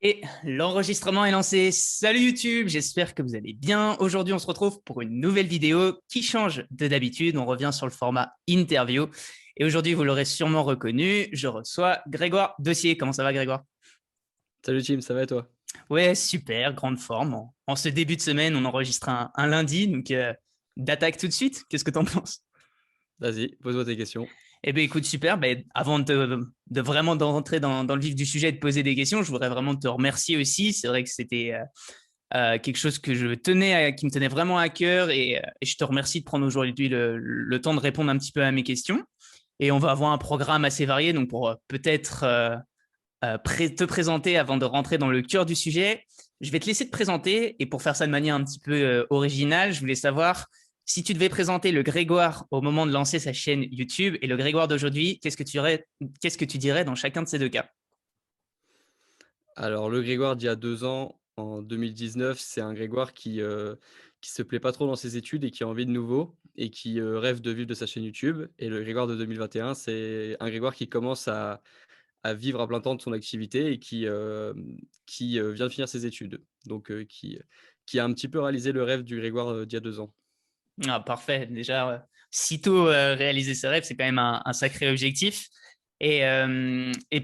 Et l'enregistrement est lancé. Salut YouTube, j'espère que vous allez bien. Aujourd'hui, on se retrouve pour une nouvelle vidéo qui change de d'habitude. On revient sur le format interview. Et aujourd'hui, vous l'aurez sûrement reconnu, je reçois Grégoire Dossier. Comment ça va, Grégoire? Salut Tim, ça va et toi? Ouais, super, grande forme. En ce début de semaine, on enregistre un lundi, donc d'attaque tout de suite. Qu'est-ce que t'en penses? Vas-y, pose-moi tes questions. Eh bien, écoute, super. Ben, avant de vraiment rentrer dans le vif du sujet et de poser des questions, je voudrais vraiment te remercier aussi. C'est vrai que c'était quelque chose que qui me tenait vraiment à cœur et je te remercie de prendre aujourd'hui le temps de répondre un petit peu à mes questions. Et on va avoir un programme assez varié, donc pour peut-être te présenter avant de rentrer dans le cœur du sujet, je vais te laisser te présenter et pour faire ça de manière un petit peu originale, je voulais savoir si tu devais présenter le Grégoire au moment de lancer sa chaîne YouTube et le Grégoire d'aujourd'hui, qu'est-ce que tu dirais dans chacun de ces deux cas? Alors, le Grégoire d'il y a 2 ans, en 2019, c'est un Grégoire qui se plaît pas trop dans ses études et qui a envie de nouveau et qui, rêve de vivre de sa chaîne YouTube. Et le Grégoire de 2021, c'est un Grégoire qui commence à vivre à plein temps de son activité et qui vient de finir ses études. Donc, qui a un petit peu réalisé le rêve du Grégoire, d'il y a 2 ans. Ah, parfait. Déjà, sitôt réaliser ses rêves, c'est quand même un sacré objectif. Et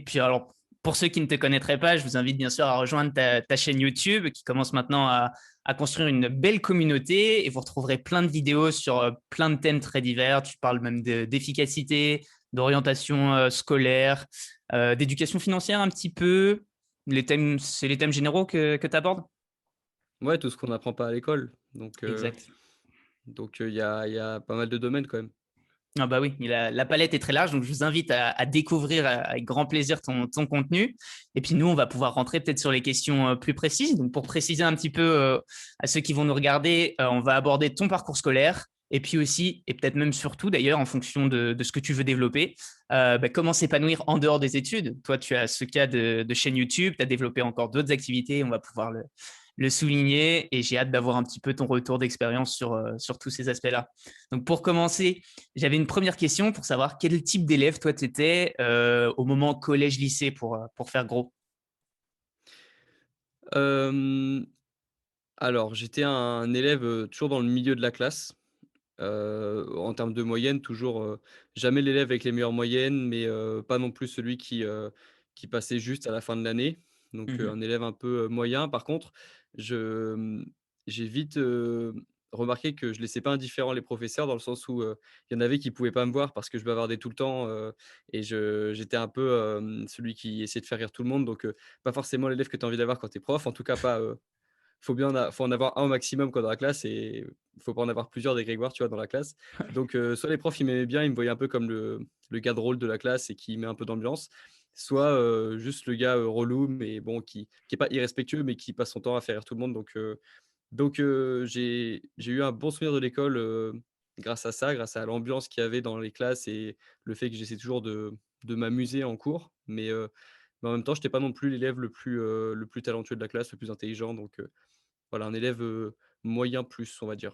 puis, alors, pour ceux qui ne te connaîtraient pas, je vous invite bien sûr à rejoindre ta chaîne YouTube qui commence maintenant à construire une belle communauté et vous retrouverez plein de vidéos sur plein de thèmes très divers. Tu parles même d'efficacité, d'orientation scolaire, d'éducation financière un petit peu. C'est les thèmes généraux que tu abordes? Ouais, tout ce qu'on n'apprend pas à l'école. Exact. Il y a pas mal de domaines quand même. Ah bah oui, la palette est très large, donc je vous invite à découvrir avec grand plaisir ton contenu. Et puis nous, on va pouvoir rentrer peut-être sur les questions plus précises. Donc pour préciser un petit peu à ceux qui vont nous regarder, on va aborder ton parcours scolaire, et puis aussi, et peut-être même surtout d'ailleurs, en fonction de ce que tu veux développer, bah, comment s'épanouir en dehors des études. Toi, tu as ce cas de chaîne YouTube, tu as développé encore d'autres activités, on va pouvoir le souligner, et j'ai hâte d'avoir un petit peu ton retour d'expérience sur tous ces aspects-là. Donc pour commencer, j'avais une première question pour savoir quel type d'élève toi tu étais au moment collège-lycée pour faire gros. Hem, alors j'étais un élève, toujours dans le milieu de la classe, en termes de moyenne toujours, jamais l'élève avec les meilleures moyennes, mais pas non plus celui qui passait juste à la fin de l'année. Donc Mhm. un élève un peu, moyen. Par contre, je, j'ai vite, remarqué que je laissais pas indifférent les professeurs dans le sens où, il y en avait qui pouvaient pas me voir parce que je bavardais tout le temps, et j'étais un peu, celui qui essayait de faire rire tout le monde. Donc pas forcément l'élève que tu as envie d'avoir quand tu es prof. En tout cas pas, faut en avoir un au maximum quoi dans la classe, et faut pas en avoir plusieurs des Grégoire, tu vois, dans la classe. Donc soit les profs ils m'aimaient bien, ils me voyaient un peu comme le gars drôle de la classe et qui met un peu d'ambiance, soit, juste le gars, relou mais bon qui est pas irrespectueux, mais qui passe son temps à faire rire tout le monde. Donc j'ai eu un bon souvenir de l'école, grâce à ça, grâce à l'ambiance qu'il y avait dans les classes et le fait que j'essaie toujours de m'amuser en cours. Mais en même temps, j'étais pas non plus l'élève le plus talentueux de la classe, le plus intelligent. Donc voilà, un élève, moyen plus, on va dire.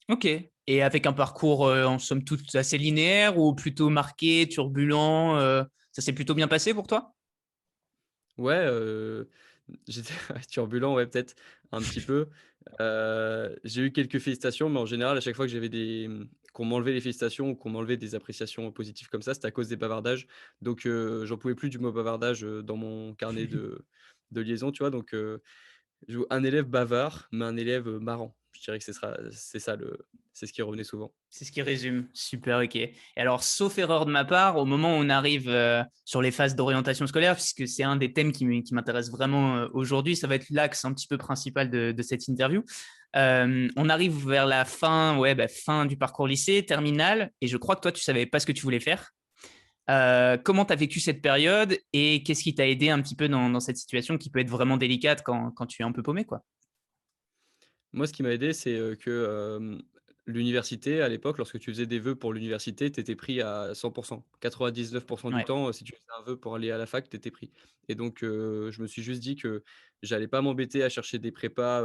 Ok. Et avec un parcours en somme toute assez linéaire ou plutôt marqué, turbulent, ça s'est plutôt bien passé pour toi? Ouais, j'étais ouais, turbulent, ouais, peut-être un petit peu. J'ai eu quelques félicitations, mais en général, à chaque fois que qu'on m'enlevait les félicitations ou qu'on m'enlevait des appréciations positives comme ça, c'était à cause des bavardages. Donc j'en pouvais plus du mot bavardage, dans mon carnet de liaison, tu vois? Donc un élève bavard, mais un élève, marrant. Je dirais que c'est ce qui revenait souvent. C'est ce qui résume. Super, ok. Et alors, sauf erreur de ma part, au moment où on arrive sur les phases d'orientation scolaire, puisque c'est un des thèmes qui m'intéresse vraiment aujourd'hui, ça va être l'axe un petit peu principal de cette interview. On arrive vers la fin, ouais, bah, fin du parcours lycée, terminale, et je crois que toi, tu savais pas ce que tu voulais faire. Comment tu as vécu cette période et qu'est-ce qui t'a aidé un petit peu dans cette situation qui peut être vraiment délicate quand tu es un peu paumé, quoi? Moi, ce qui m'a aidé, c'est, l'université à l'époque, lorsque tu faisais des vœux pour l'université, tu étais pris à 100. 99 du Ouais. temps, si tu faisais un vœu pour aller à la fac, tu étais pris. Et donc je me suis juste dit que j'allais pas m'embêter à chercher des prépas,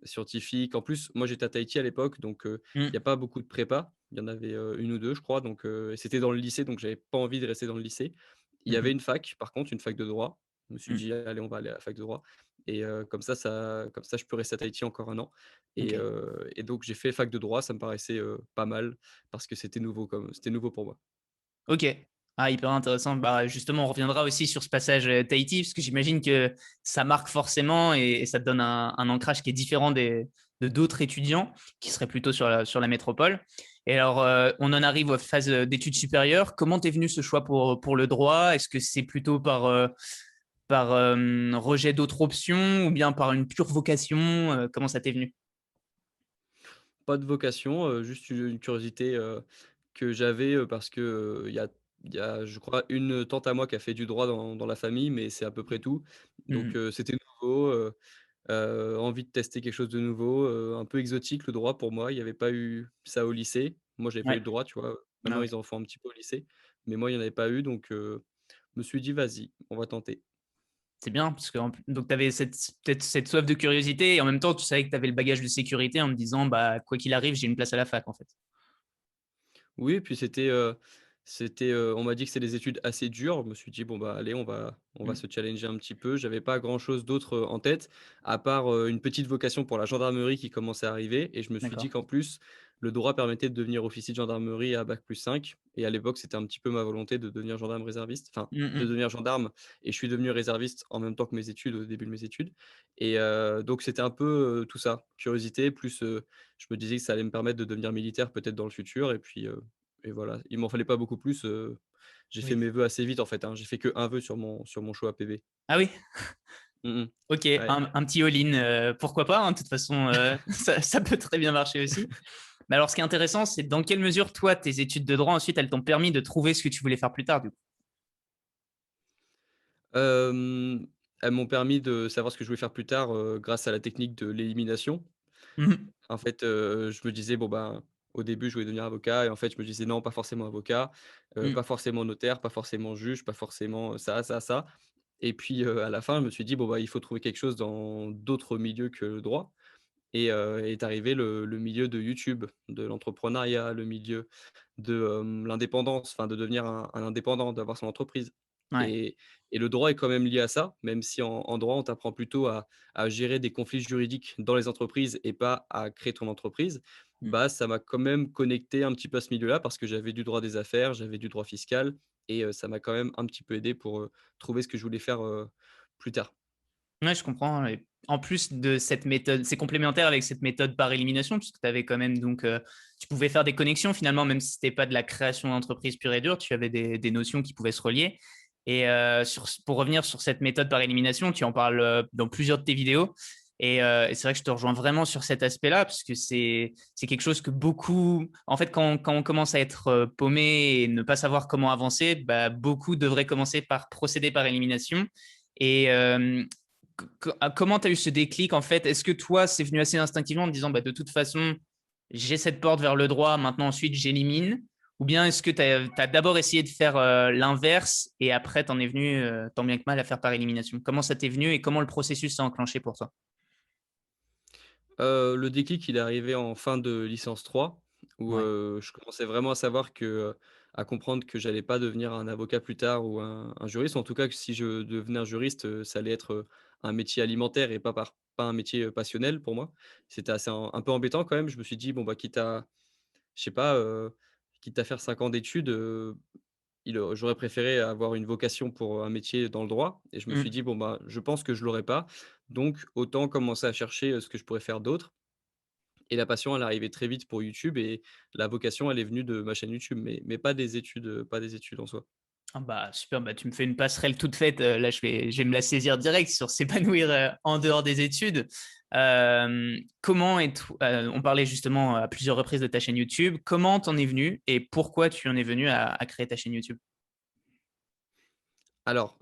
scientifiques. En plus, moi, j'étais à Tahiti à l'époque, donc il y a Mm. pas beaucoup de prépas. Il y en avait, 1 ou 2, je crois. Donc et c'était dans le lycée, donc j'avais pas envie de rester dans le lycée. Il y avait Mhm. une fac, par contre, une fac de droit. Je me suis Mmh. dit: «Allez, on va aller à la fac de droit» et comme ça, je peux rester à Tahiti encore 1 an OK. et donc j'ai fait fac de droit, ça me paraissait, pas mal parce que c'était nouveau pour moi. OK. Ah, hyper intéressant. Bah, justement, on reviendra aussi sur ce passage, Tahiti, parce que j'imagine que ça marque forcément et ça te donne un ancrage qui est différent des de d'autres étudiants qui seraient plutôt sur la métropole. Et alors, on en arrive aux phases, d'études supérieures. Comment t'es venu ce choix pour le droit? Est-ce que c'est plutôt par rejet d'autres options ou bien par une pure vocation? Comment ça t'est venu? Pas de vocation, juste une curiosité, que j'avais, parce que, il y a je crois une tante à moi qui a fait du droit dans la famille, mais c'est à peu près tout. Donc Mmh. c'était nouveau, envie de tester quelque chose de nouveau, un peu exotique le droit pour moi. Il y avait pas eu ça au lycée. Moi, j'avais pas eu Ouais. de droit, tu vois? Ah Maintenant, ouais. ils en font un petit peu au lycée, mais moi, il y en avait pas eu donc je me suis dit: «Vas-y, on va tenter». C'est bien parce que donc tu avais peut-être cette soif de curiosité et en même temps, tu savais que tu avais le bagage de sécurité en te disant: «Bah, quoi qu'il arrive, j'ai une place à la fac», en fait. Oui, puis on m'a dit que c'est des études assez dures. Je me suis dit: «Bon, bah, allez, on va Mmh. se challenger un petit peu». J'avais pas grand-chose d'autre, en tête, à part, une petite vocation pour la gendarmerie qui commençait à arriver et je me suis dit D'accord. qu'en plus, le droit permettait de devenir officier de gendarmerie à bac+5 et à l'époque, c'était un petit peu ma volonté de devenir gendarme réserviste, enfin, Mmh de mh. devenir gendarme et je suis devenu réserviste en même temps que mes études, au début de mes études et donc c'était un peu, tout ça, curiosité plus, je me disais que ça allait me permettre de devenir militaire peut-être dans le futur et voilà. Il m'en fallait pas beaucoup plus, j'ai fait Oui. mes vœux assez vite en fait, hein. J'ai fait que un vœu sur mon choix APB. Ah oui? Mmh mh. OK, Ouais. un petit all-in, pourquoi pas, hein, de toute façon, ça peut très bien marcher aussi. Mais alors ce qui est intéressant, c'est dans quelle mesure toi, tes études de droit ensuite, elles t'ont permis de trouver ce que tu voulais faire plus tard, du coup? Hem, Elles m'ont permis de savoir ce que je voulais faire plus tard, grâce à la technique de l'élimination. Mmh mh. En fait, je me disais: «Bon, ben», au début, je voulais devenir avocat et en fait, je me disais: «Non, pas forcément avocat, Mmh. pas forcément notaire, pas forcément juge, pas forcément, ça, ça, ça» et puis, à la fin, je me suis dit: «Bon, bah, il faut trouver quelque chose dans d'autres milieux que le droit» et est arrivé le milieu de YouTube, de l'entrepreneuriat, le milieu de, l'indépendance, enfin de devenir un indépendant, d'avoir son entreprise Ouais. et le droit est quand même lié à ça, même si en droit, on t'apprend plutôt à gérer des conflits juridiques dans les entreprises et pas à créer ton entreprise. Mmh. Bah, ça m'a quand même connecté un petit peu à ce milieu-là parce que j'avais du droit des affaires, j'avais du droit fiscal et ça m'a quand même un petit peu aidé pour, trouver ce que je voulais faire, plus tard. Ouais, je comprends et en plus de cette méthode c'est complémentaire avec cette méthode par élimination puisque tu avais quand même donc, tu pouvais faire des connexions finalement, même si c'était pas de la création d'entreprise pure et dure, tu avais des notions qui pouvaient se relier et pour revenir sur cette méthode par élimination, tu en parles, dans plusieurs de tes vidéos et c'est vrai que je te rejoins vraiment sur cet aspect-là parce que c'est quelque chose que beaucoup en fait, quand on commence à être, paumé et ne pas savoir comment avancer, bah, beaucoup devraient commencer par procéder par élimination et comment tu as eu ce déclic en fait? Est-ce que toi, c'est venu assez instinctivement en te disant bah, de toute façon, j'ai cette porte vers le droit, maintenant ensuite j'élimine? Ou bien est-ce que tu as d'abord essayé de faire l'inverse et après tu en es venu tant bien que mal à faire par élimination? Comment ça t'est venu et comment le processus s'est enclenché pour toi? Le déclic, il est arrivé en fin de licence 3 où, Ouais. je commençais vraiment à savoir que, à comprendre que j'allais pas devenir un avocat plus tard ou un juriste. En tout cas, que si je devenais un juriste, ça allait être, un métier alimentaire et pas un métier, passionnel pour moi. C'était assez un peu embêtant quand même. Je me suis dit: «Bon, bah, quitte à je sais pas, quitte à faire 5 ans d'études, j'aurais préféré avoir une vocation pour un métier dans le droit» et je me suis Mmh. dit: «Bon, bah, je pense que je l'aurais pas, donc autant commencer à chercher, ce que je pourrais faire d'autre» et la passion, elle est arrivée très vite pour YouTube et la vocation, elle est venue de ma chaîne YouTube, mais pas des études en soi. Ah bah, super, bah, tu me fais une passerelle toute faite. Là, je vais me la saisir direct sur s'épanouir en dehors des études. On parlait justement à plusieurs reprises de ta chaîne YouTube. Comment t'en es venu et pourquoi tu en es venu à créer ta chaîne YouTube? Alors,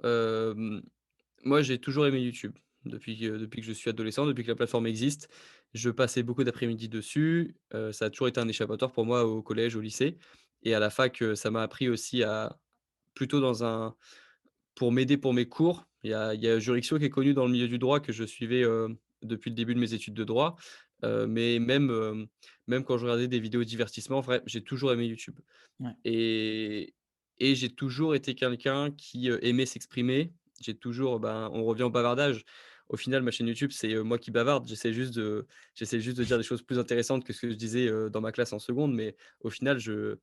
moi, j'ai toujours aimé YouTube. Depuis que je suis adolescent, depuis que la plateforme existe, je passais beaucoup d'après-midi dessus. Ça a toujours été un échappatoire pour moi au collège, au lycée et à la fac, ça m'a appris aussi à plutôt dans un pour m'aider pour mes cours. Il y a Jurixo qui est connu dans le milieu du droit que je suivais, depuis le début de mes études de droit, mais même quand je regardais des vidéos de divertissement, vrai, j'ai toujours aimé YouTube Ouais. et j'ai toujours été quelqu'un qui, aimait s'exprimer. j'ai toujours, ben, on revient au bavardage. Au final, ma chaîne YouTube, c'est, moi qui bavarde. J'essaie juste de dire des choses plus intéressantes que ce que je disais, dans ma classe en seconde, mais au final, je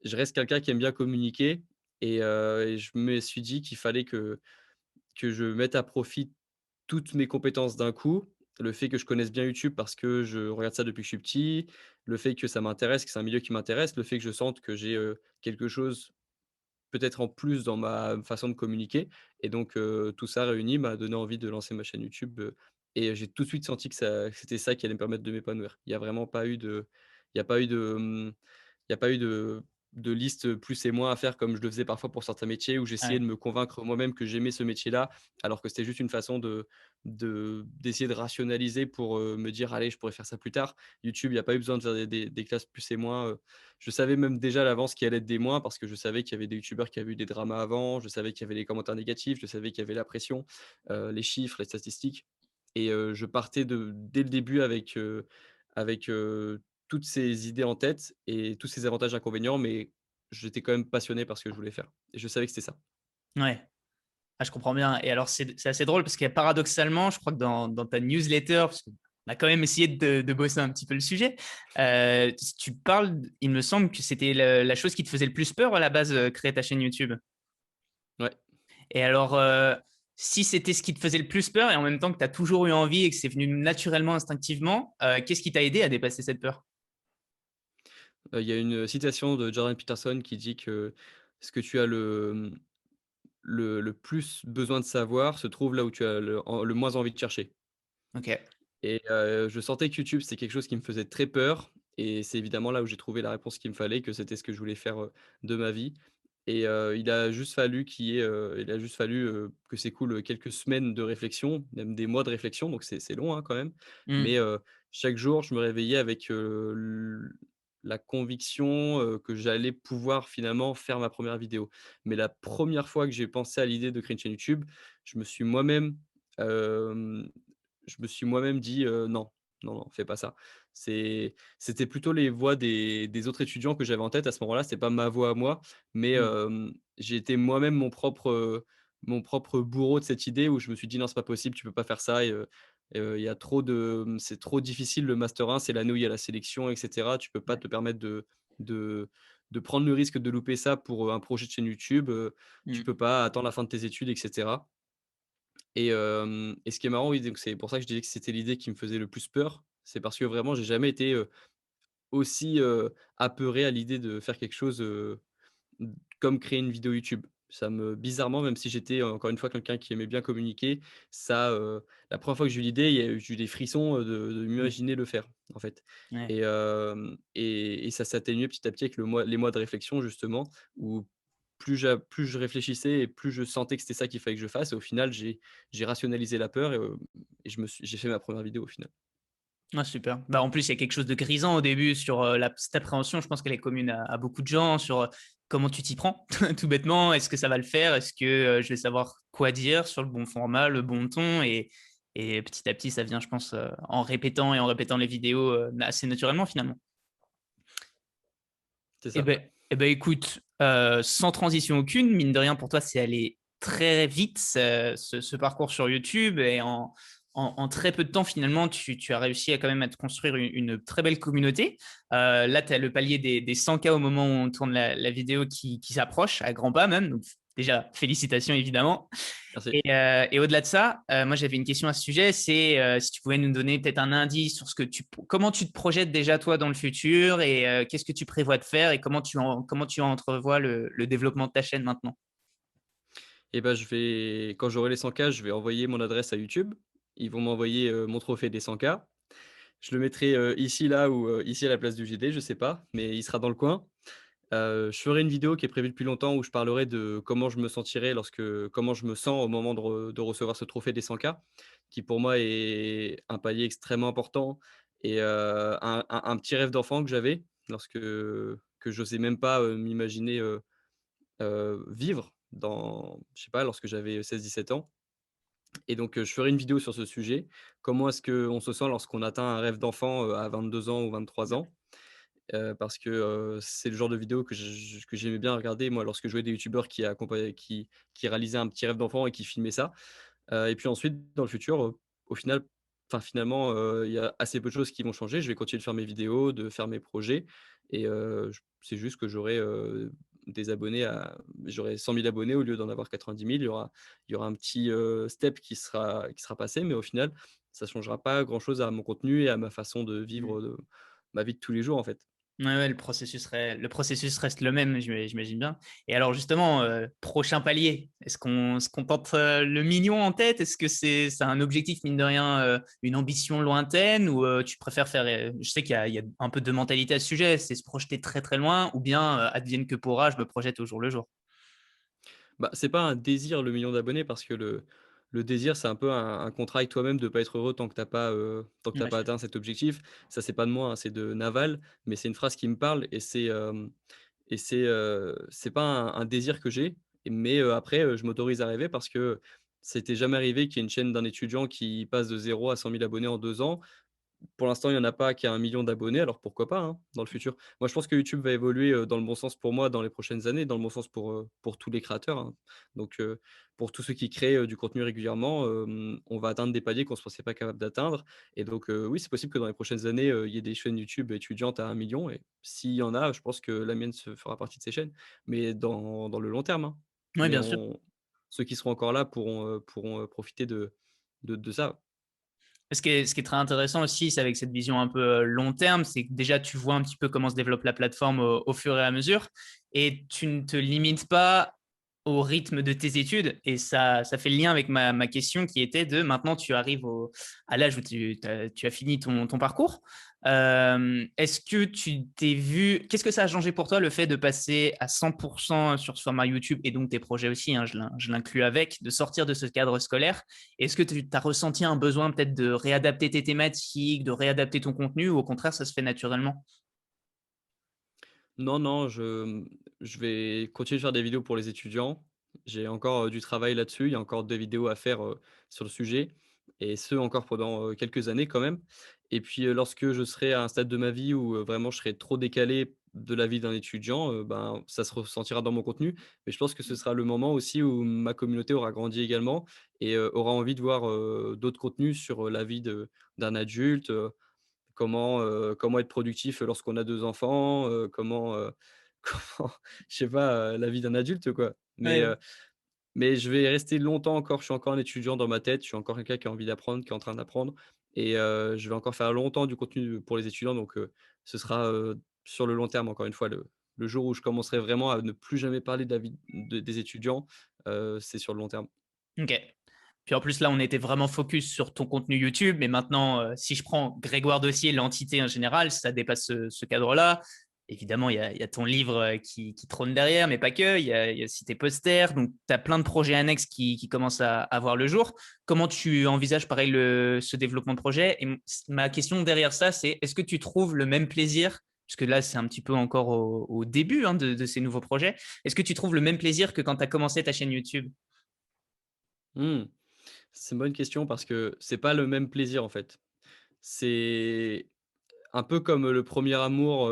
reste quelqu'un qui aime bien communiquer et je me suis dit qu'il fallait que je mette à profit toutes mes compétences d'un coup. Le fait que je connaisse bien YouTube parce que je regarde ça depuis que je suis petit, le fait que ça m'intéresse, que c'est un milieu qui m'intéresse, le fait que je sente que j'ai, quelque chose peut-être en plus dans ma façon de communiquer et donc tout ça réuni m'a donné envie de lancer ma chaîne YouTube, et j'ai tout de suite senti que c'était ça qui allait me permettre de m'épanouir. Il y a vraiment pas eu de il y a pas eu de, il y a pas eu de liste, plus et moins à faire comme je le faisais parfois pour certains métiers où j'essayais Ouais, de me convaincre moi-même que j'aimais ce métier-là, alors que c'était juste une façon d'essayer de rationaliser pour, me dire: «Allez, je pourrais faire ça plus tard». YouTube, il y a pas eu besoin de faire des classes plus et moins, je savais même déjà à l'avance qu'il allait être des moins parce que je savais qu'il y avait des youtubeurs qui avaient eu des dramas avant, je savais qu'il y avait les commentaires négatifs, je savais qu'il y avait la pression, les chiffres, les statistiques et je partais dès le début avec toutes ces idées en tête et tous ces avantages, inconvénients, mais j'étais quand même passionné par ce que je voulais faire et je savais que c'était ça. ouais. Ah, je comprends bien. Et alors, c'est assez drôle parce que paradoxalement, je crois que dans ta newsletter, parce qu'on a quand même essayé de bosser un petit peu le sujet, tu parles, il me semble que c'était la chose qui te faisait le plus peur à la base, créer ta chaîne YouTube. Ouais. Et alors, si c'était ce qui te faisait le plus peur et en même temps que tu as toujours eu envie et que c'est venu naturellement, instinctivement, qu'est-ce qui t'a aidé à dépasser cette peur? Il y a une citation de Jordan Peterson qui dit que: «Ce que tu as le plus besoin de savoir se trouve là où tu as le moins envie de chercher». Ok. Et je sentais que YouTube, c'est quelque chose qui me faisait très peur et c'est évidemment là où j'ai trouvé la réponse qu'il me fallait, que c'était ce que je voulais faire, de ma vie et il a juste fallu, que s'écoulent, quelques semaines de réflexion, même des mois de réflexion, donc c'est long, hein, quand même. Hmm. Mais chaque jour, je me réveillais avec, la conviction, que j'allais pouvoir finalement faire ma première vidéo. Mais la première fois que j'ai pensé à l'idée de créer une chaîne YouTube, je me suis moi-même, hem je me suis moi-même dit: «Non, non, non, fais pas ça». C'était plutôt les voix des autres étudiants que j'avais en tête à ce moment-là, c'est pas ma voix à moi, mais Hmm. j'ai été moi-même mon propre bourreau de cette idée où je me suis dit: «Non, c'est pas possible, tu peux pas faire ça il y a trop de c'est trop difficile le master 1, c'est l'année où il y a la sélection et cetera. Tu peux pas Ouais. te permettre de de prendre le risque de louper ça pour, un projet de chaîne YouTube, tu Hmm. peux pas attendre la fin de tes études et cetera». Et ce qui est marrant, oui, donc c'est pour ça que je disais que c'était l'idée qui me faisait le plus peur. C'est parce que vraiment j'ai jamais été, aussi, apeuré à l'idée de faire quelque chose, comme créer une vidéo YouTube. Ça me bizarrement, même si j'étais, encore une fois quelqu'un qui aimait bien communiquer, la première fois que j'ai eu l'idée, j'ai eu des frissons, de Hmm. m'imaginer le faire, en fait. Ouais. Et ça s'est atténué petit à petit avec les mois de réflexion justement, où plus je réfléchissais et plus je sentais que c'était ça qu'il fallait que je fasse et au final j'ai rationalisé la peur et j'ai fait ma première vidéo au final. Ah, super. Bah, en plus, il y a quelque chose de grisant au début sur cette appréhension. Je pense qu'elle est commune à beaucoup de gens sur comment tu t'y prends, tout bêtement. Est-ce que ça va le faire? Est-ce que je vais savoir quoi dire sur le bon format, le bon ton? Et petit à petit, ça vient, je pense, en répétant les vidéos assez naturellement finalement. C'est Eh ça. ben, eh ben, écoute, sans transition aucune, mine de rien, pour toi, c'est allé très vite ce parcours sur YouTube et en très peu de temps, finalement, tu as réussi à quand même à te construire une très belle communauté. Là, tu as le palier des 100K au moment où on tourne la vidéo qui s'approche, à grands pas même. Donc, déjà, félicitations évidemment. Merci. Et au-delà de ça, moi j'avais une question à ce sujet, c'est si tu pouvais nous donner peut-être un indice sur comment tu te projettes déjà toi dans le futur et qu'est-ce que tu prévois de faire et comment tu entrevois le développement de ta chaîne maintenant. Et ben quand j'aurai les 100K, je vais envoyer mon adresse à YouTube. Ils vont m'envoyer, mon trophée des 100K. Je le mettrai, ici, là ou, ici à la place du JD, je sais pas, mais il sera dans le coin. Je ferai une vidéo qui est prévue depuis longtemps où je parlerai de comment je me sens au moment de recevoir ce trophée des 100K, qui pour moi est un palier extrêmement important et un petit rêve d'enfant que j'avais que j'osais même pas, m'imaginer, vivre je sais pas, lorsque j'avais 16, 17 ans et donc je ferai une vidéo sur ce sujet. Comment est-ce qu'on se sent lorsqu'on atteint un rêve d'enfant, à 22 ans ou 23 ans? parce que, c'est le genre de vidéo que j'aimais bien regarder moi lorsque je voyais des youtubeurs qui réalisaient un petit rêve d'enfant et qui filmaient ça. Et puis ensuite dans le futur, au final finalement, il y a assez peu de choses qui vont changer. Je vais continuer de faire mes vidéos, de faire mes projets et j c'est juste que des abonnés à j'aurai 100 000 abonnés au lieu d'en avoir 90 000. Il y aura un petit, step qui sera passé, mais au final, ça changera pas grand-chose à mon contenu et à ma façon de vivre, ma vie de tous les jours, en fait. Ouais, ouais, le processus reste le même, j'imagine bien. Et alors justement, prochain palier, est-ce qu'on se contente le million en tête? Est-ce que c'est un objectif, mine de rien, une ambition lointaine ou tu préfères faire, je sais qu'il y a un peu de mentalité à ce sujet, c'est se projeter très très loin ou bien advienne que pourra, je me projette au jour le jour. Bah, c'est pas un désir le million d'abonnés parce que le désir, c'est un peu un contrat avec toi-même de pas être heureux tant que tu Ouais, pas atteint cet objectif. Ça, c'est pas de moi, hein, c'est de Naval, mais c'est une phrase qui me parle c'est pas un désir que j'ai, mais après, je m'autorise à rêver parce que c'était jamais arrivé qu'il y ait une chaîne d'un étudiant qui passe de 0 à 100 000 abonnés en 2 ans. Pour l'instant, il y en a pas qui a 1 million d'abonnés, alors pourquoi pas, hein, dans le futur. Moi, je pense que YouTube va évoluer, dans le bon sens pour moi dans les prochaines années, dans le bon sens pour tous les créateurs, hein. Donc, pour tous ceux qui créent, du contenu régulièrement, on va atteindre des paliers qu'on ne se pensait pas capable d'atteindre et donc, oui, c'est possible que dans les prochaines années, il y ait des chaînes YouTube étudiantes à 1 million et s'il y en a, je pense que la mienne se fera partie de ces chaînes, mais dans le long terme, hein. ouais, Mais bien sûr. on ceux qui seront encore là pourront, profiter de ça. Ce qui est très intéressant aussi, c'est avec cette vision un peu long terme, c'est que déjà tu vois un petit peu comment se développe la plateforme au fur et à mesure et tu ne te limites pas au rythme de tes études. Et ça fait le lien avec ma question qui était de maintenant tu arrives à l'âge où tu as fini ton parcours. Est-ce que tu t'es vu, qu'est-ce que ça a changé pour toi le fait de passer à 100% sur ce format YouTube et donc tes projets aussi, hein, je l'inclus avec, de sortir de ce cadre scolaire? Est-ce que tu as ressenti un besoin peut-être de réadapter tes thématiques, de réadapter ton contenu ou au contraire ça se fait naturellement? Non, non, je vais continuer de faire des vidéos pour les étudiants. J'ai encore, du travail là-dessus. Il y a encore des vidéos à faire, sur le sujet et ce encore pendant, quelques années quand même et puis, lorsque je serai à un stade de ma vie où, vraiment je serai trop décalé de la vie d'un étudiant, ben, ça se ressentira dans mon contenu. Mais je pense que ce sera le moment aussi où ma communauté aura grandi également et aura envie de voir, d'autres contenus sur, la vie d'un adulte, comment être productif lorsqu'on a 2 enfants, comment je sais pas, la vie d'un adulte quoi. Ouais. Mais je vais rester longtemps encore, je suis encore un étudiant dans ma tête, je suis encore quelqu'un qui a envie d'apprendre, qui est en train d'apprendre et je vais encore faire longtemps du contenu pour les étudiants donc ce sera, sur le long terme encore une fois. Le jour où je commencerai vraiment à ne plus jamais parler de la vie des étudiants, c'est sur le long terme. Ok. Puis en plus, là, on était vraiment focus sur ton contenu YouTube. Mais maintenant, si je prends Grégoire Dossier, l'entité en général, ça dépasse ce cadre-là. Évidemment, il y a ton livre qui trône derrière, mais pas que. Il y a aussi tes posters. Donc, tu as plein de projets annexes qui commencent à voir le jour. Comment tu envisages, pareil, ce développement de projet? Et ma question derrière ça, c'est est-ce que tu trouves le même plaisir? Parce que là, c'est un petit peu encore au début hein, de ces nouveaux projets. Est-ce que tu trouves le même plaisir que quand tu as commencé ta chaîne YouTube? Mmh. C'est une bonne question parce que c'est pas le même plaisir en fait. C'est un peu comme le premier amour,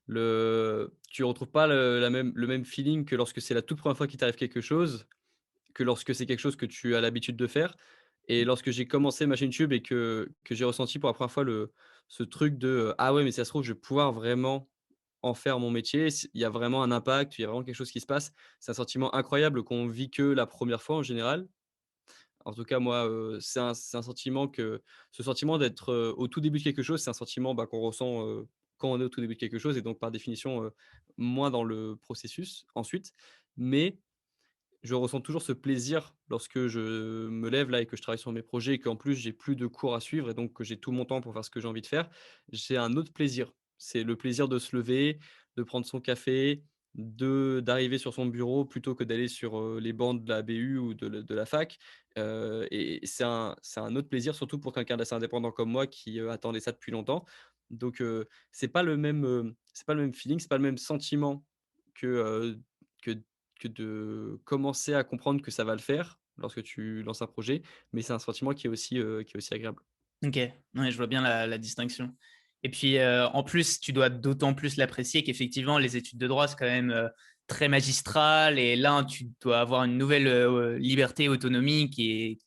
tu retrouves pas le même feeling que lorsque c'est la toute première fois qu'il t'arrive quelque chose, que lorsque c'est quelque chose que tu as l'habitude de faire et lorsque j'ai commencé ma chaîne YouTube et que j'ai ressenti pour la première fois ce truc de, «Ah ouais, mais ça se trouve, je vais pouvoir vraiment en faire mon métier». Il y a vraiment un impact, il y a vraiment quelque chose qui se passe. C'est un sentiment incroyable qu'on vit que la première fois en général. En tout cas, moi, c'est un sentiment ce sentiment d'être, au tout début de quelque chose, c'est un sentiment, bah, qu'on ressent, quand on est au tout début de quelque chose et donc par définition, moins dans le processus ensuite. Mais je ressens toujours ce plaisir lorsque je me lève là et que je travaille sur mes projets et qu'en plus j'ai plus de cours à suivre et donc que j'ai tout mon temps pour faire ce que j'ai envie de faire. J'ai un autre plaisir. C'est le plaisir de se lever, de prendre son café, d'arriver sur son bureau plutôt que d'aller sur, les bancs de la BU ou de la fac. Et c'est un autre plaisir surtout pour quelqu'un d'assez indépendant comme moi qui, attendait ça depuis longtemps. Donc, c'est pas le même feeling, c'est pas le même sentiment que, que que de commencer à comprendre que ça va le faire lorsque tu lances un projet, mais c'est un sentiment qui est aussi agréable. Ok, ouais, je vois bien la distinction. Et puis, en plus, tu dois d'autant plus l'apprécier qu'effectivement, les études de droit, c'est quand même très magistral. Et là, tu dois avoir une nouvelle liberté, autonomie qui est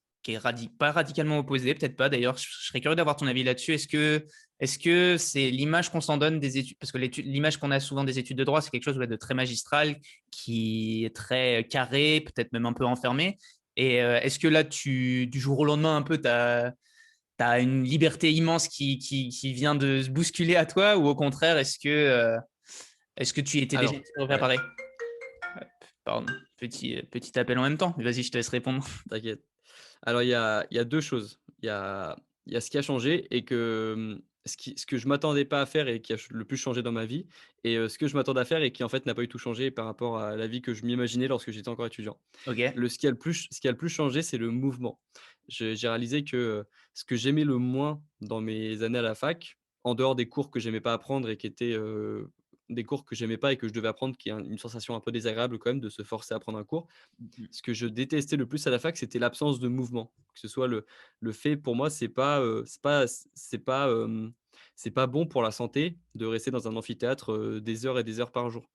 pas radicalement opposée, peut-être pas. D'ailleurs, je serais curieux d'avoir ton avis là-dessus. Est-ce que c'est l'image qu'on s'en donne des études? Parce que l'image qu'on a souvent des études de droit, c'est quelque chose ouais, de très magistral, qui est très carré, peut-être même un peu enfermé. Et est-ce que là, du jour au lendemain, un peu, tu as une liberté immense qui vient de se bousculer à toi ou au contraire, est-ce que tu étais déjà Alors, ouais, préparé? Pardon, petit appel en même temps. Vas-y, je te laisse répondre. t'inquiète. Alors il y a 2 choses. Il y a ce qui a changé et que, ce que je m'attendais pas à faire et qui a le plus changé dans ma vie et ce que je m'attendais à faire et qui en fait n'a pas eu tout changé par rapport à la vie que je m'imaginais lorsque j'étais encore étudiant. Ok. Ce qui a le plus changé, c'est le mouvement. J'ai réalisé que, ce que j'aimais le moins dans mes années à la fac, en dehors des cours que j'aimais pas apprendre et qui étaient, des cours que j'aimais pas et que je devais apprendre, qui est une sensation un peu désagréable quand même de se forcer à apprendre un cours. Ce que je détestais le plus à la fac, c'était l'absence de mouvement. Que ce soit le fait pour moi, c'est pas bon pour la santé de rester dans un amphithéâtre, des heures et des heures par jour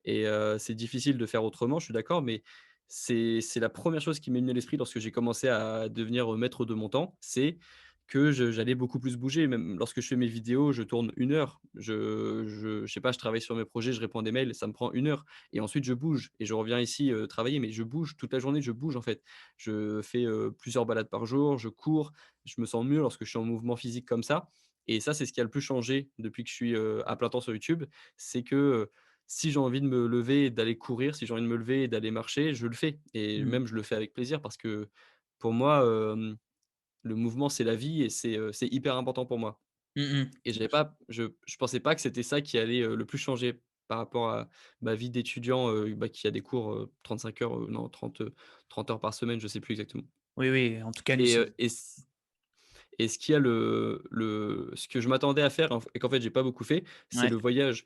et c'est difficile de faire autrement, je suis d'accord, mais c'est la première chose qui m'est venue à l'esprit lorsque j'ai commencé à devenir, maître de mon temps, c'est que j'allais beaucoup plus bouger. Même lorsque je fais mes vidéos, je tourne 1 heure. Je sais pas, je travaille sur mes projets, je réponds à des mails, ça me prend 1 heure et ensuite je bouge et je reviens ici, travailler, mais je bouge toute la journée, je bouge en fait. Je fais, plusieurs balades par jour, je cours, je me sens mieux lorsque je suis en mouvement physique comme ça et ça, c'est ce qui a le plus changé depuis que je suis, à plein temps sur YouTube. C'est que, si j'ai envie de me lever et d'aller courir, si j'ai envie de me lever et d'aller marcher, je le fais et Mm. même je le fais avec plaisir parce que pour moi, le mouvement, c'est la vie et c'est hyper important pour moi Mm, et j'avais pas je pensais pas que c'était ça qui allait, le plus changer par rapport à ma vie d'étudiant, qui a des cours, 35 heures, non 30 heures par semaine, je sais plus exactement Oui, oui. En tout cas, nous et sommes. ce qui a ce que je m'attendais à faire et qu'en fait j'ai pas beaucoup fait, c'est Ouais, le voyage.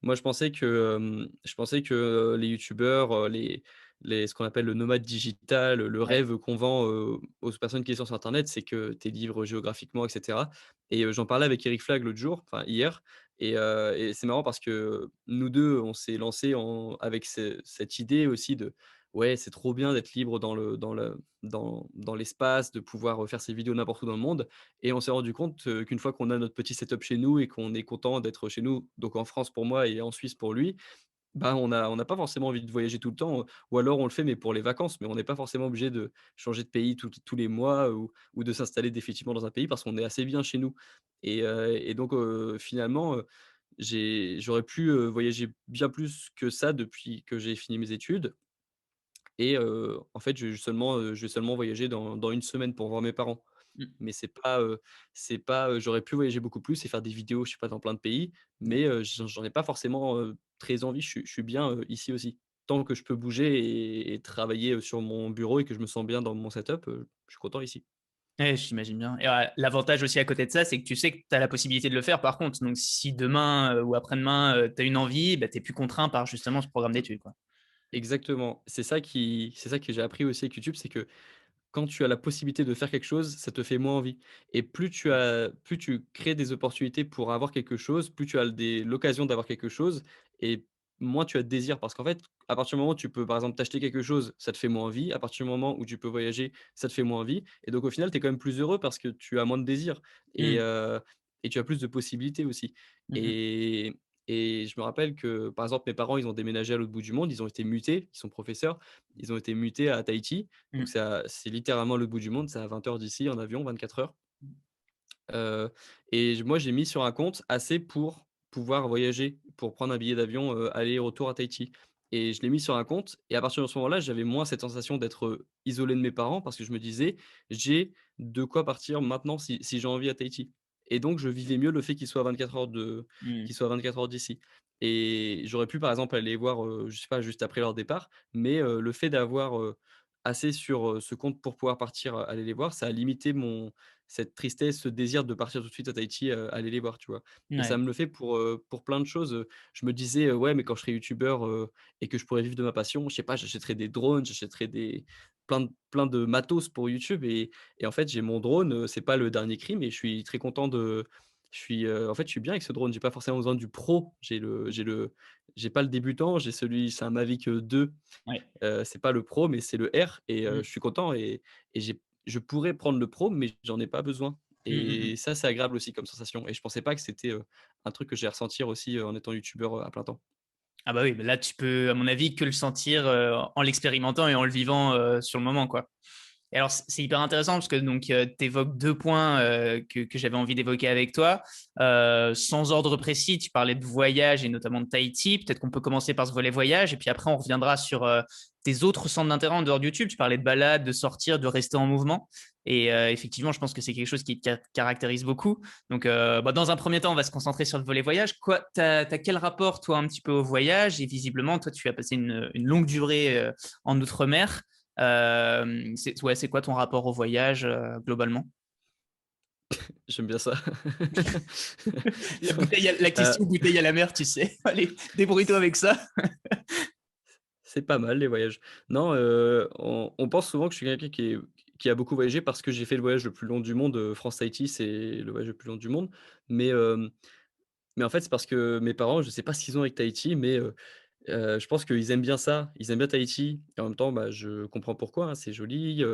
Moi je pensais que les youtubeurs, les ce qu'on appelle le nomade digital, le ouais. rêve qu'on vend, aux personnes qui sont sur internet, c'est que tu es libre géographiquement et cetera et j'en parlais avec Eric Flag l'autre jour, enfin hier et c'est marrant parce que nous 2 on s'est lancés avec cette idée aussi de: «Ouais, c'est trop bien d'être libre dans l'espace, de pouvoir, faire ses vidéos n'importe où dans le monde» et on s'est rendu compte, qu'une fois qu'on a notre petit setup chez nous et qu'on est content d'être chez nous, donc en France pour moi et en Suisse pour lui, bah, on n'a pas forcément envie de voyager tout le temps, ou alors on le fait mais pour les vacances, mais on n'est pas forcément obligé de changer de pays tous les mois ou de s'installer définitivement dans un pays parce qu'on est assez bien chez nous et donc finalement, j'aurais pu, voyager bien plus que ça depuis que j'ai fini mes études et en fait, je vais seulement voyager dans 1 semaine pour voir mes parents. Mm. Mais c'est pas, j'aurais pu voyager beaucoup plus et faire des vidéos, je sais pas, dans plein de pays, mais j'en ai pas forcément, très envie. Je suis bien, ici aussi. Tant que je peux bouger et travailler, sur mon bureau et que je me sens bien dans mon setup, je suis content ici. Ouais, j'imagine bien. Et l'avantage aussi à côté de ça, c'est que tu sais que tu as la possibilité de le faire par contre. Donc, si demain ou après-demain, tu as une envie, bah, tu n'es plus contraint par justement ce programme d'études, quoi. Exactement. C'est ça que j'ai appris aussi avec YouTube, c'est que quand tu as la possibilité de faire quelque chose, ça te fait moins envie et plus tu crées des opportunités pour avoir quelque chose, plus tu as l'occasion d'avoir quelque chose et moins tu as de désir. Parce qu'en fait, à partir du moment où tu peux, par exemple, t'acheter quelque chose, ça te fait moins envie. À partir du moment où tu peux voyager, ça te fait moins envie et donc au final, tu es quand même plus heureux parce que tu as moins de désir et Mm. heu et tu as plus de possibilités aussi Mhm. et je me rappelle que, par exemple, mes parents, ils ont déménagé à l'autre bout du monde, ils ont été mutés, ils sont professeurs, ils ont été mutés à Tahiti donc Mm. c'est littéralement le bout du monde, c'est à 20 heures d'ici en avion, 24 heures. Heu moi, j'ai mis sur un compte assez pour pouvoir voyager, pour prendre un billet d'avion, aller-retour à Tahiti et je l'ai mis sur un compte et à partir de ce moment-là, j'avais moins cette sensation d'être, isolé de mes parents parce que je me disais: «J'ai de quoi partir maintenant si j'ai envie à Tahiti» et donc je vivais mieux le fait Mm. qu'il soit à 24 heures d'ici et j'aurais pu, par exemple, aller les voir, je sais pas, juste après leur départ mais le fait d'avoir, assez sur, ce compte pour pouvoir partir, aller les voir, ça a limité cette tristesse, ce désir de partir tout de suite à Tahiti, aller les voir, tu vois? Et ça Ouais. me le fait pour plein de choses, je me disais, «Ouais, mais quand je serai youtubeur, et que je pourrais vivre de ma passion, je sais pas, j'achèterai des drones, j'achèterai plein de matos pour YouTube» et en fait, j'ai mon drone, c'est pas le dernier cri, mais je suis très content en fait, je suis bien avec ce drone. J'ai pas forcément besoin du pro. J'ai pas le débutant, c'est un Mavic, 2. Ouais. C'est pas le pro, mais c'est le R et Mmh. je suis content et je pourrais prendre le pro, mais j'en ai pas besoin Mmh, mmh mh. et ça, c'est agréable aussi comme sensation et je pensais pas que c'était, un truc que j'allais ressentir aussi, en étant youtubeur, à plein temps. Ah bah oui, mais là, tu peux, à mon avis, que le sentir, en l'expérimentant et en le vivant, sur le moment, quoi. Et alors, c'est hyper intéressant parce que donc tu évoques 2 points, que j'avais envie d'évoquer avec toi. Sans ordre précis, tu parlais de voyage et notamment de Tahiti. Peut-être qu'on peut commencer par ce volet voyage et puis après on reviendra sur, tes autres centres d'intérêt en dehors de YouTube. Tu parlais de balade, de sortir, de rester en mouvement et effectivement, je pense que c'est quelque chose qui te caractérise beaucoup. Donc, bah, dans un premier temps, on va se concentrer sur le volet voyage. Quoi, tu as quel rapport, toi, un petit peu au voyage? Et visiblement, toi, tu as passé une longue durée, en outre-mer. C'est quoi ton rapport au voyage, globalement? J'aime bien ça. La Heu, question bouteille à la mer, tu sais. Allez, débrouille-toi avec ça. c'est pas mal les voyages. Non, on pense souvent que je suis quelqu'un qui a beaucoup voyagé parce que j'ai fait le voyage le plus long du monde, France-Tahiti, c'est le voyage le plus long du monde. Mais, mais en fait, c'est parce que mes parents, je sais pas ce qu'ils ont avec Tahiti, mais, je pense qu'ils aiment bien ça. Ils aiment bien Tahiti et en même temps, bah, je comprends pourquoi, hein. C'est joli,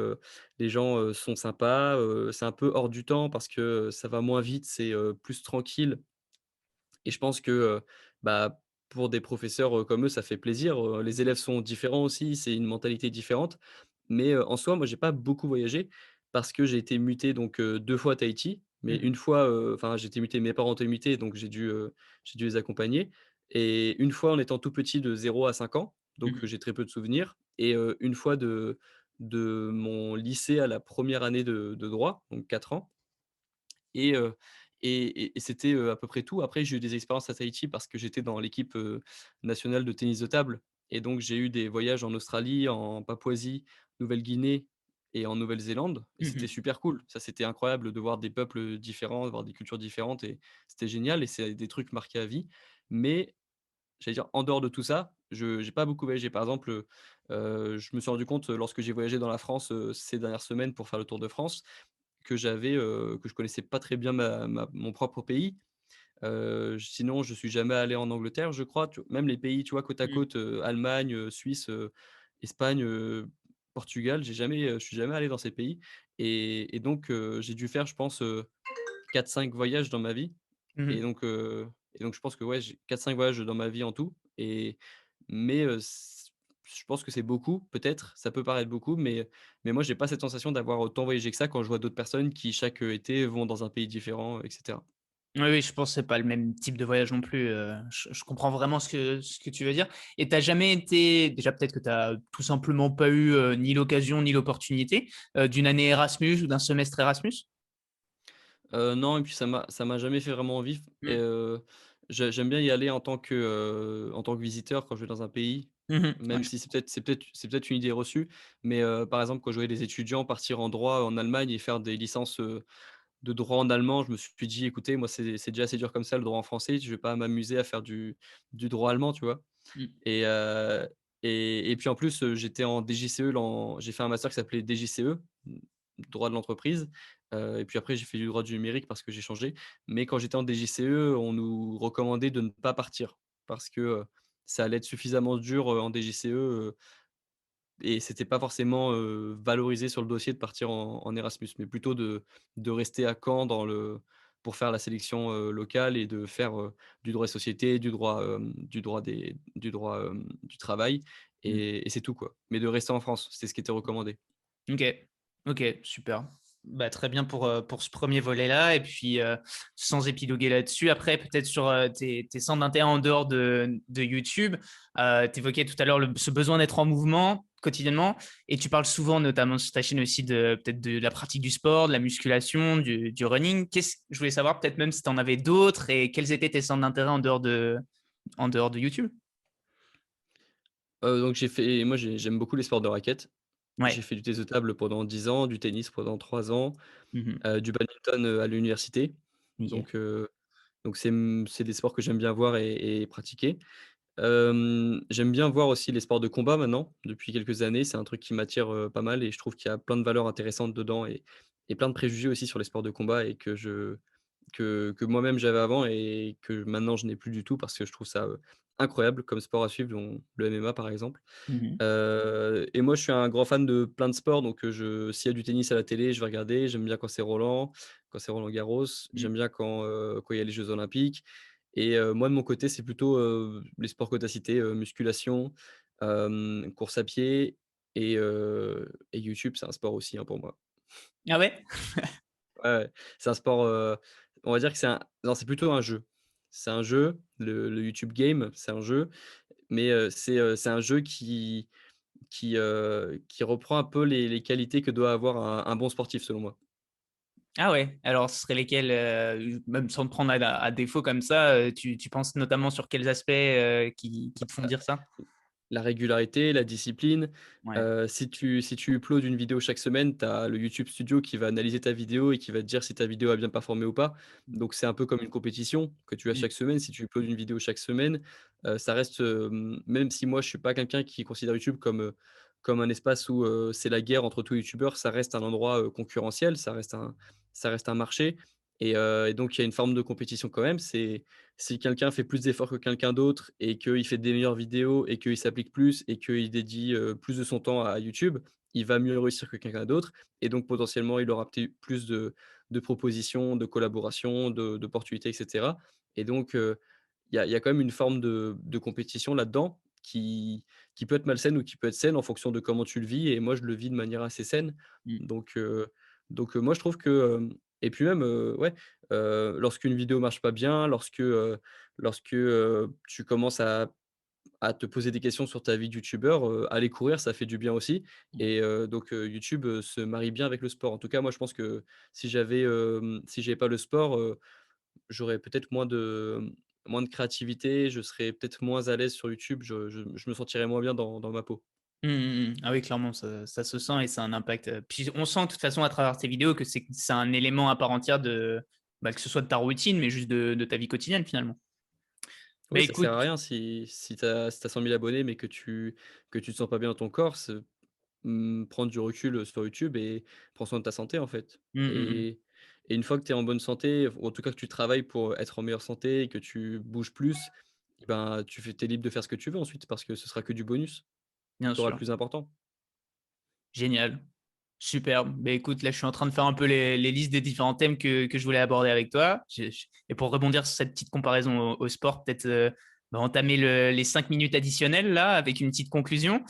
les gens, sont sympas, c'est un peu hors du temps parce que, ça va moins vite, c'est, plus tranquille et je pense que, bah, pour des professeurs, comme eux, ça fait plaisir, les élèves sont différents aussi, c'est une mentalité différente. Mais, en soi, moi, j'ai pas beaucoup voyagé parce que j'ai été muté donc, 2 fois à Tahiti, mais Mmh. une fois, enfin, j'ai été muté, mes parents ont été mutés, donc j'ai dû les accompagner et une fois en étant tout petit de 0 à 5 ans, donc, Mmh. j'ai très peu de souvenirs et une fois de mon lycée à la première année de droit, donc 4 ans et et c'était, à peu près tout. Après, j'ai eu des expériences à Tahiti parce que j'étais dans l'équipe, nationale de tennis de table et donc j'ai eu des voyages en Australie, en Papouasie, Nouvelle-Guinée et en Nouvelle-Zélande et Mmh c'était mh. super cool. Ça, c'était incroyable de voir des peuples, différents, de voir des cultures différentes et c'était génial et c'est des trucs marqués à vie. Mais j'allais dire, en dehors de tout ça, je j'ai pas beaucoup voyagé. Par exemple, je me suis rendu compte, lorsque j'ai voyagé dans la France, ces dernières semaines pour faire le tour de France, que je connaissais pas très bien mon propre pays. Sinon, je suis jamais allé en Angleterre, je crois, même les pays, tu vois, côte à Mmh. côte, Allemagne, Suisse, Espagne, Portugal, je suis jamais allé dans ces pays et donc j'ai dû faire, je pense, 4-5 voyages dans ma vie Mmh. et donc je pense que, ouais, j'ai 4-5 voyages dans ma vie en tout mais je pense que c'est beaucoup, peut-être, ça peut paraître beaucoup, mais moi, j'ai pas cette sensation d'avoir autant voyagé que ça quand je vois d'autres personnes qui, chaque, été, vont dans un pays différent et cetera. Oui, oui, je pense que c'est pas le même type de voyage non plus, je comprends vraiment ce que tu veux dire et tu as jamais été déjà peut-être que tu as tout simplement pas eu, ni l'occasion ni l'opportunité, d'une année Erasmus ou d'un semestre Erasmus? Non et puis ça m'a jamais fait vraiment envie et Mmh. j'aime bien y aller en tant que visiteur quand je vais dans un pays, Mmh mh. Ouais, même je si c'est peut-être une idée reçue, mais par exemple, quand je voyais des étudiants partir en droit en Allemagne et faire des licences, de droit en allemand, je me suis dit: «Écoutez, moi, c'est déjà assez dur comme ça le droit en français, je vais pas m'amuser à faire du droit allemand», tu vois? mmh. Et et puis en plus, j'étais en DGCE l'an j'ai fait un master qui s'appelait DGCE, droit de l'entreprise, et puis après j'ai fait du droit du numérique parce que j'ai changé. Mais quand j'étais en DGCE, on nous recommandait de ne pas partir parce que, ça allait être suffisamment dur, en DGCE, et c'était pas forcément, valorisé sur le dossier de partir en Erasmus, mais plutôt de rester à Caen pour faire la sélection, locale et de faire, du droit des sociétés, du travail Mmh. et c'est tout, quoi. Mais de rester en France, c'est ce qui était recommandé. OK. OK, super. Bah, très bien pour ce premier volet-là et puis, sans épiloguer là-dessus, après peut-être sur, tes centres d'intérêt en dehors de YouTube, tu évoquais tout à l'heure ce besoin d'être en mouvement quotidiennement et tu parles souvent, notamment sur ta chaîne aussi de peut-être de la pratique du sport, de la musculation, du running. Je voulais savoir peut-être même si tu en avais d'autres et quels étaient tes centres d'intérêt en dehors de YouTube? Donc j'aime beaucoup les sports de raquettes. J'ai Ouais. fait du tennis de table pendant 10 ans, du tennis pendant 3 ans, Mmh. du badminton, à l'université. OK. Donc c'est des sports que j'aime bien voir et pratiquer. J'aime bien voir aussi les sports de combat maintenant, depuis quelques années. C'est un truc qui m'attire, pas mal et je trouve qu'il y a plein de valeurs intéressantes dedans et plein de préjugés aussi sur les sports de combat que moi-même j'avais avant et que maintenant je n'ai plus du tout parce que je trouve ça, incroyable comme sport à suivre, dont le MMA par exemple. Mmh. Et moi je suis un grand fan de plein de sports donc je s'il y a du tennis à la télé, je vais regarder. J'aime bien quand c'est Roland Garros. Mmh. J'aime bien quand il y a les jeux olympiques et moi de mon côté, c'est plutôt, les sports que tu as cités, musculation, course à pied et YouTube, c'est un sport aussi, hein, pour moi. Ah ouais? Ouais, ouais, c'est un sport, on va dire que c'est un non, c'est plutôt un jeu. C'est un jeu, le YouTube Game, c'est un jeu, mais c'est un jeu qui reprend un peu les qualités que doit avoir un bon sportif selon moi. Ah ouais, alors ce seraient lesquels, même sans te prendre à défaut comme ça, tu penses notamment sur quels aspects, qui te font Bah, dire ça? la régularité, la discipline, Ouais. si tu uploads une vidéo chaque semaine, tu as le YouTube Studio qui va analyser ta vidéo et qui va te dire si ta vidéo a bien performé ou pas. Donc c'est un peu comme une compétition que tu as Mmh. chaque semaine. Si tu uploads une vidéo chaque semaine, ça reste, même si moi je suis pas quelqu'un qui considère YouTube comme un espace où, c'est la guerre entre tous les youtubeurs, ça reste un endroit, concurrentiel, ça reste un marché et donc il y a une forme de compétition quand même. C'est si quelqu'un fait plus d'efforts que quelqu'un d'autre et qu'il fait des meilleures vidéos et qu'il s'applique plus et qu'il dédie, plus de son temps à YouTube, il va mieux réussir que quelqu'un d'autre et donc potentiellement, il aura peut-être plus de propositions, de collaborations, d'opportunités et cetera et donc il y a quand même une forme de compétition là-dedans qui peut être malsaine ou qui peut être saine en fonction de comment tu le vis et moi, je le vis de manière assez saine Mmh. donc moi, je trouve que, et puis même, ouais, lorsqu'une vidéo marche pas bien, lorsque tu commences à te poser des questions sur ta vie de youtubeur, aller courir, ça fait du bien aussi Mmh. et donc YouTube, se marie bien avec le sport. En tout cas, moi, je pense que si j'avais pas le sport, j'aurais peut-être moins de créativité, je serais peut-être moins à l'aise sur YouTube, je me sentirais moins bien dans ma peau. Mmh, mmh, mmh. Ah oui, clairement, ça se sent et ça a un impact, puis on sent de toute façon à travers tes vidéos que c'est un élément à part entière de, bah, que ce soit de ta routine, mais juste de ta vie quotidienne finalement. Bah, Oui, ça sert écoute. à rien si tu as 100 000 abonnés, mais que tu te sens pas bien dans ton corps, prendre du recul, sur YouTube et prends soin de ta santé, en fait Mmh, mmh mh. et une fois que tu es en bonne santé, ou en tout cas que tu travailles pour être en meilleure santé et que tu bouges plus, et ben, tu es libre de faire ce que tu veux ensuite parce que ce sera que du bonus. Bien Tu auras le sûr. plus important. Génial. Superbe. Beh, écoute, là, je suis en train de faire un peu les listes des différents thèmes que je voulais aborder avec toi. Et pour rebondir sur cette petite comparaison au sport, peut-être bah, entamer les 5 minutes additionnelles là, avec une petite conclusion.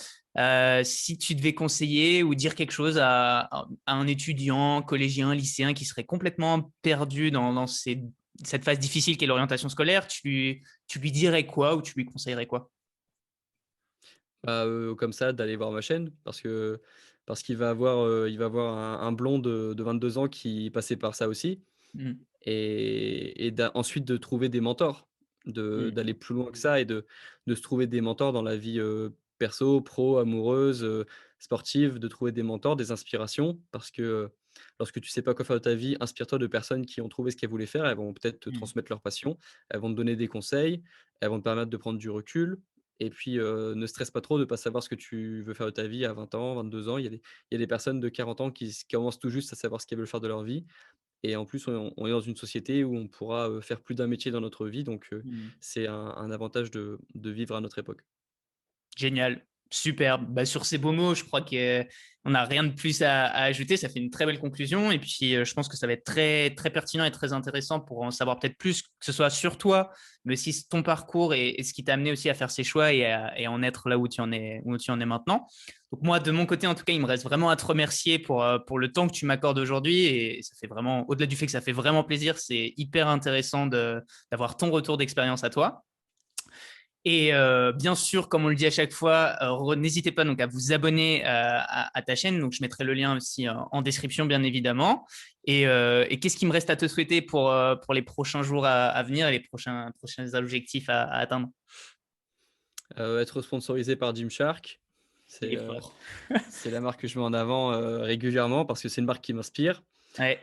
Si tu devais conseiller ou dire quelque chose à un étudiant, collégien, lycéen qui serait complètement perdu dans cette phase difficile qu'est l'orientation scolaire, tu lui dirais quoi ou tu lui conseillerais quoi? Bah, comme ça, d'aller voir ma chaîne parce qu'il va avoir un blond de 22 ans qui passait par ça aussi. Mmh. Et ensuite de trouver des mentors, Mmh. d'aller plus loin que ça et de se trouver des mentors dans la vie, perso, pro, amoureuse, sportive, de trouver des mentors, des inspirations parce que, lorsque tu sais pas quoi faire de ta vie, inspire-toi de personnes qui ont trouvé ce qu'elles voulaient faire. Elles vont peut-être te Mmh. transmettre leur passion, elles vont te donner des conseils, elles vont te permettre de prendre du recul et puis, ne stresse pas trop de pas savoir ce que tu veux faire de ta vie à 20 ans, 22 ans. Il y a des personnes de 40 ans qui commencent tout juste à savoir ce qu'elles veulent faire de leur vie et en plus, on est dans une société où on pourra, faire plus d'un métier dans notre vie, donc Mmh. c'est un avantage de vivre à notre époque. Génial, superbe. Bah, sur ces beaux mots, je crois qu'on n'a rien de plus à ajouter. Ça fait une très belle conclusion. Et puis, je pense que ça va être très, très pertinent et très intéressant pour en savoir peut-être plus, que ce soit sur toi, mais aussi ton parcours et ce qui t'a amené aussi à faire ces choix et à en être là où tu en es maintenant. Donc, moi, de mon côté, en tout cas, il me reste vraiment à te remercier pour le temps que tu m'accordes aujourd'hui. Et ça fait vraiment, au-delà du fait que ça fait vraiment plaisir, c'est hyper intéressant d'avoir ton retour d'expérience à toi. Et bien sûr, comme on le dit à chaque fois, n'hésitez pas donc à vous abonner à ta chaîne. Donc, je mettrai le lien aussi en description, bien évidemment. Et qu'est-ce qu'il me reste à te souhaiter pour les prochains jours à venir et les prochains objectifs à atteindre? Être sponsorisé par Gymshark, Il c'est, est heu, fort. c'est la marque que je mets en avant, régulièrement parce que c'est une marque qui m'inspire. Ouais.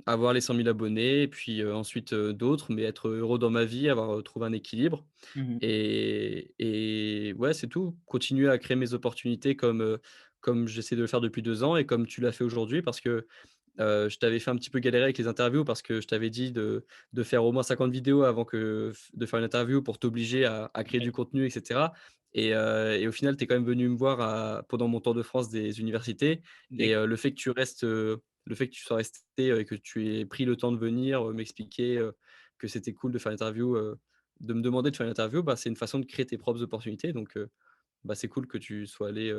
Avoir les 100 000 abonnés et puis, ensuite, d'autres, mais être heureux dans ma vie, avoir, trouvé un équilibre Mhm. et ouais, c'est tout. Continuer à créer mes opportunités comme j'essaie de le faire depuis 2 ans et comme tu l'as fait aujourd'hui parce que Je t'avais fait un petit peu galérer avec les interviews parce que je t'avais dit de faire au moins 50 vidéos avant de faire une interview pour t'obliger à créer du Oui, contenu et cetera et au final, tu es quand même venu me voir pendant mon tour de France des universités et exact. le fait que tu sois resté, et que tu aies pris le temps de venir, m'expliquer, que c'était cool de faire une interview, de me demander de faire une interview, bah, c'est une façon de créer tes propres opportunités donc bah, c'est cool que tu sois allé,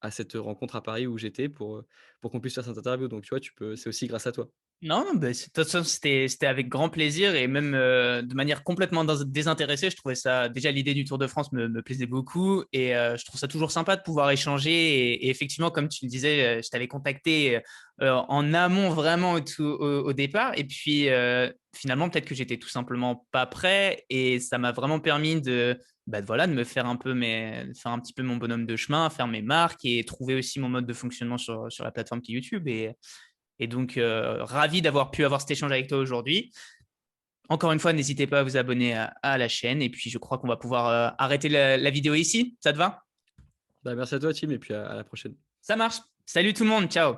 à cette rencontre à Paris où j'étais pour qu'on puisse faire cette interview donc tu vois, tu peux c'est aussi grâce à toi. Non, non, bah, de toute façon, c'était avec grand plaisir et même de manière complètement désintéressée. Je trouvais ça, déjà, l'idée du Tour de France me plaisait beaucoup et je trouve ça toujours sympa de pouvoir échanger. Et effectivement, comme tu le disais, je t'avais contacté en amont vraiment au départ. Et puis, finalement, peut-être que j'étais tout simplement pas prêt et ça m'a vraiment permis voilà, de me faire de faire un petit peu mon bonhomme de chemin, faire mes marques et trouver aussi mon mode de fonctionnement sur la plateforme qui est YouTube. Et donc, ravi d'avoir pu avoir cet échange avec toi aujourd'hui. Encore une fois, n'hésitez pas à vous abonner à la chaîne. Et puis, je crois qu'on va pouvoir arrêter la vidéo ici. Ça te va? Bah, merci à toi Tim et puis à la prochaine. Ça marche. Salut tout le monde. Ciao.